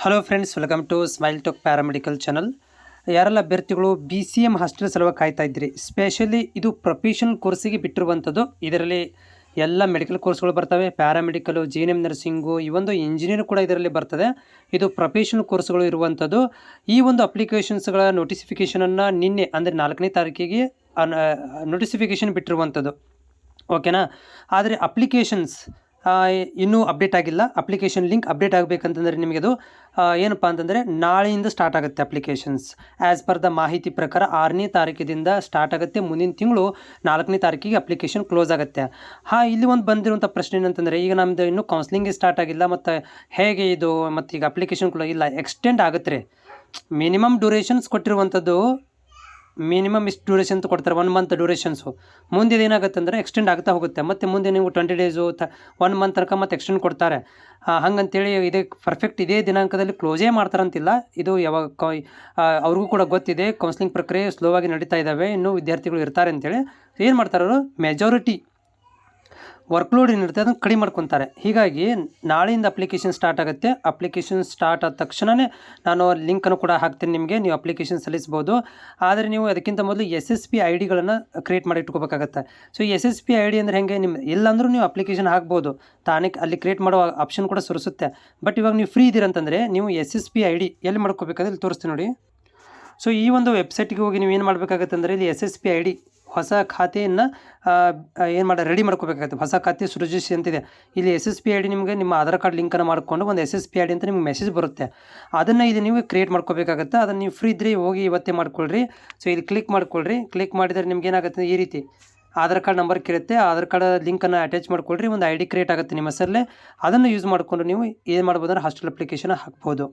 Hello friends, welcome to smile talk paramedical channel. ಯಾರೆಲ್ಲ ಅಭ್ಯರ್ಥಿಗಳು BCM hostel ಸಲುವಾಗಿ ಕಾಯ್ತಾ ಇದ್ರಿ, ಸ್ಪೆಷಲಿ ಇದು ಪ್ರೊಫೆಷನಲ್ ಕೋರ್ಸಿಗೆ ಬಿಟ್ಟಿರುವಂಥದ್ದು. ಇದರಲ್ಲಿ ಎಲ್ಲ ಮೆಡಿಕಲ್ ಕೋರ್ಸ್ಗಳು ಬರ್ತವೆ, ಪ್ಯಾರಾಮೆಡಿಕಲು, GNM ನರ್ಸಿಂಗು, ಈ ಒಂದು ಇಂಜಿನಿಯರ್ ಕೂಡ ಇದರಲ್ಲಿ ಬರ್ತದೆ. ಇದು ಪ್ರೊಫೆಷನಲ್ ಕೋರ್ಸ್ಗಳು ಇರುವಂಥದ್ದು. ಈ ಒಂದು ಅಪ್ಲಿಕೇಶನ್ಸ್ಗಳ ನೋಟಿಫಿಕೇಷನನ್ನು ನಿನ್ನೆ ಅಂದರೆ 4ನೇ ತಾರೀಕಿಗೆ ನೋಟಿಫಿಕೇಷನ್ ಬಿಟ್ಟಿರುವಂಥದ್ದು. ಓಕೆನಾ. ಆದರೆ ಅಪ್ಲಿಕೇಶನ್ಸ್ ಇನ್ನೂ ಅಪ್ಡೇಟ್ ಆಗಿಲ್ಲ. ಅಪ್ಲಿಕೇಶನ್ ಲಿಂಕ್ ಅಪ್ಡೇಟ್ ಆಗಬೇಕಂತಂದರೆ ನಿಮಗೆ ಅದು ಏನಪ್ಪ ಅಂತಂದರೆ ನಾಳೆಯಿಂದ ಸ್ಟಾರ್ಟ್ ಆಗುತ್ತೆ ಅಪ್ಲಿಕೇಶನ್ಸ್. ಆ್ಯಸ್ ಪರ್ ದ ಮಾಹಿತಿ ಪ್ರಕಾರ 6ನೇ ತಾರೀಕಿನಿಂದ ಸ್ಟಾರ್ಟ್ ಆಗುತ್ತೆ. ಮುಂದಿನ ತಿಂಗಳು 4ನೇ ತಾರೀಕಿಗೆ ಅಪ್ಲಿಕೇಶನ್ ಕ್ಲೋಸ್ ಆಗುತ್ತೆ. ಇಲ್ಲಿ ಒಂದು ಬಂದಿರುವಂಥ ಪ್ರಶ್ನೆ ಏನಂತಂದರೆ, ಈಗ ನಮ್ಮದು ಇನ್ನೂ ಕೌನ್ಸ್ಲಿಂಗೇ ಸ್ಟಾರ್ಟ್ ಆಗಿಲ್ಲ, ಮತ್ತು ಹೇಗೆ ಇದು ಮತ್ತು ಈಗ ಅಪ್ಲಿಕೇಶನ್ ಕೂಡ ಇಲ್ಲ, ಎಕ್ಸ್ಟೆಂಡ್ ಆಗುತ್ತೆ ರೀ. ಮಿನಿಮಮ್ ಡ್ಯೂರೇಷನ್ಸ್ ಕೊಟ್ಟಿರುವಂಥದ್ದು ಮಿನಿಮಮ್ ಇಷ್ಟು ಡ್ಯೂರೇಷನ್ ಅಂತ ಕೊಡ್ತಾರೆ, 1 ಮಂತ್ ಡ್ಯೂರೇಷನ್ಸು. ಮುಂದೆ ಏನಾಗುತ್ತೆ ಅಂದರೆ ಎಕ್ಸ್ಟೆಂಡ್ ಆಗ್ತಾ ಹೋಗುತ್ತೆ. ಮತ್ತು ಮುಂದೆ ನೀವು 20 ಡೇಸು 1 ಮಂತ್ ತನಕ ಮತ್ತೆ ಎಕ್ಸ್ಟೆಂಡ್ ಕೊಡ್ತಾರೆ. ಹಂಗಂತೇಳಿ ಇದೇ ಪರ್ಫೆಕ್ಟ್ ಇದೇ ದಿನಾಂಕದಲ್ಲಿ ಕ್ಲೋಸೇ ಮಾಡ್ತಾರಂತಿಲ್ಲ. ಇದು ಯಾವಾಗ ಅವ್ರಿಗೂ ಕೂಡ ಗೊತ್ತಿದೆ, ಕೌನ್ಸ್ಲಿಂಗ್ ಪ್ರಕ್ರಿಯೆ ಸ್ಲೋ ಆಗಿ ನಡೀತಾ ಇದ್ದಾವೆ, ಇನ್ನೂ ವಿದ್ಯಾರ್ಥಿಗಳು ಇರ್ತಾರೆ ಅಂತೇಳಿ ಏನು ಮಾಡ್ತಾರೆ ಅವರು, ಮೆಜಾರಿಟಿ ವರ್ಕ್ಲೋಡ್ ಏನಿರುತ್ತೆ ಅದನ್ನು ಕಡಿಮೆ ಮಾಡ್ಕೊತಾರೆ. ಹೀಗಾಗಿ ನಾಳೆಯಿಂದ ಅಪ್ಲಿಕೇಶನ್ ಸ್ಟಾರ್ಟ್ ಆಗುತ್ತೆ. ಅಪ್ಲಿಕೇಶನ್ ಸ್ಟಾರ್ಟ್ ಆದ ತಕ್ಷಣವೇ ನಾನು ಲಿಂಕನ್ನು ಕೂಡ ಹಾಕ್ತೀನಿ ನಿಮಗೆ, ನೀವು ಅಪ್ಲಿಕೇಶನ್ ಸಲ್ಲಿಸ್ಬೋದು. ಆದರೆ ನೀವು ಅದಕ್ಕಿಂತ ಮೊದಲು SSP IDಗಳನ್ನು ಕ್ರಿಯೇಟ್ ಮಾಡಿ ಇಟ್ಕೋಬೇಕಾಗತ್ತೆ. ಸೊ SSP ID ಅಂದರೆ ಹೆಂಗೆ, ನಿಮ್ಮ ಇಲ್ಲಾಂದ್ರೂ ನೀವು ಅಪ್ಲಿಕೇಶನ್ ಹಾಕ್ಬೋದು, ತಾನೇ ಅಲ್ಲಿ ಕ್ರಿಯೇಟ್ ಮಾಡೋ ಆಪ್ಷನ್ ಕೂಡ ಸುರಿಸುತ್ತೆ. ಬಟ್ ಇವಾಗ ನೀವು ಫ್ರೀ ಇದ್ದೀರಂತಂದರೆ ನೀವು SSP ID ಎಲ್ಲಿ ಮಾಡ್ಕೋಬೇಕಾದ್ರೆ ಇಲ್ಲಿ ತೋರಿಸ್ತೀನಿ ನೋಡಿ. ಸೊ ಈ ಒಂದು ವೆಬ್ಸೈಟ್ಗೆ ಹೋಗಿ ನೀವು ಏನು ಮಾಡಬೇಕಾಗತ್ತೆ ಅಂದರೆ, ಇಲ್ಲಿ SSP ID ಹೊಸ ಖಾತೆಯನ್ನು ರೆಡಿ ಮಾಡ್ಕೋಬೇಕಾಗುತ್ತೆ. ಹೊಸ ಖಾತೆ ಸೃಜಿಸಿ ಅಂತಿದೆ. ಇಲ್ಲಿ SSP ID ನಿಮಗೆ ನಿಮ್ಮ ಆಧಾರ್ ಕಾರ್ಡ್ ಲಿಂಕನ್ನು ಮಾಡಿಕೊಂಡು ಒಂದು SSP ID ಅಂತ ನಿಮಗೆ ಮೆಸೇಜ್ ಬರುತ್ತೆ. ಅದನ್ನು ಇಲ್ಲಿ ನೀವು ಕ್ರಿಯೇಟ್ ಮಾಡ್ಕೋಬೇಕಾಗುತ್ತೆ. ಅದನ್ನು ನೀವು ಫ್ರೀ ಇದ್ದರೆ ಹೋಗಿ ಇವತ್ತೇ ಮಾಡ್ಕೊಳ್ರಿ. ಸೊ ಇಲ್ಲಿ ಕ್ಲಿಕ್ ಮಾಡ್ಕೊಳ್ರಿ. ಕ್ಲಿಕ್ ಮಾಡಿದರೆ ನಿಮ್ಗೆ ಏನಾಗುತ್ತೆ, ಈ ರೀತಿ ಆಧಾರ್ ಕಾರ್ಡ್ ನಂಬರ್ ಕೇಳುತ್ತೆ. ಆಧಾರ್ ಕಾರ್ಡ್ ಲಿಂಕನ್ನು ಅಟ್ಯಾಚ್ ಮಾಡ್ಕೊಳ್ರಿ. ಒಂದು ID ಕ್ರಿಯೇಟ್ ಆಗುತ್ತೆ ನಿಮ್ಮ ಹೆಸರಲ್ಲೇ. ಅದನ್ನು ಯೂಸ್ ಮಾಡಿಕೊಂಡು ನೀವು ಏನು ಮಾಡ್ಬೋದು ಅಂದರೆ ಹಾಸ್ಟೆಲ್ ಅಪ್ಲಿಕೇಶನ್ ಹಾಕ್ಬೋದು.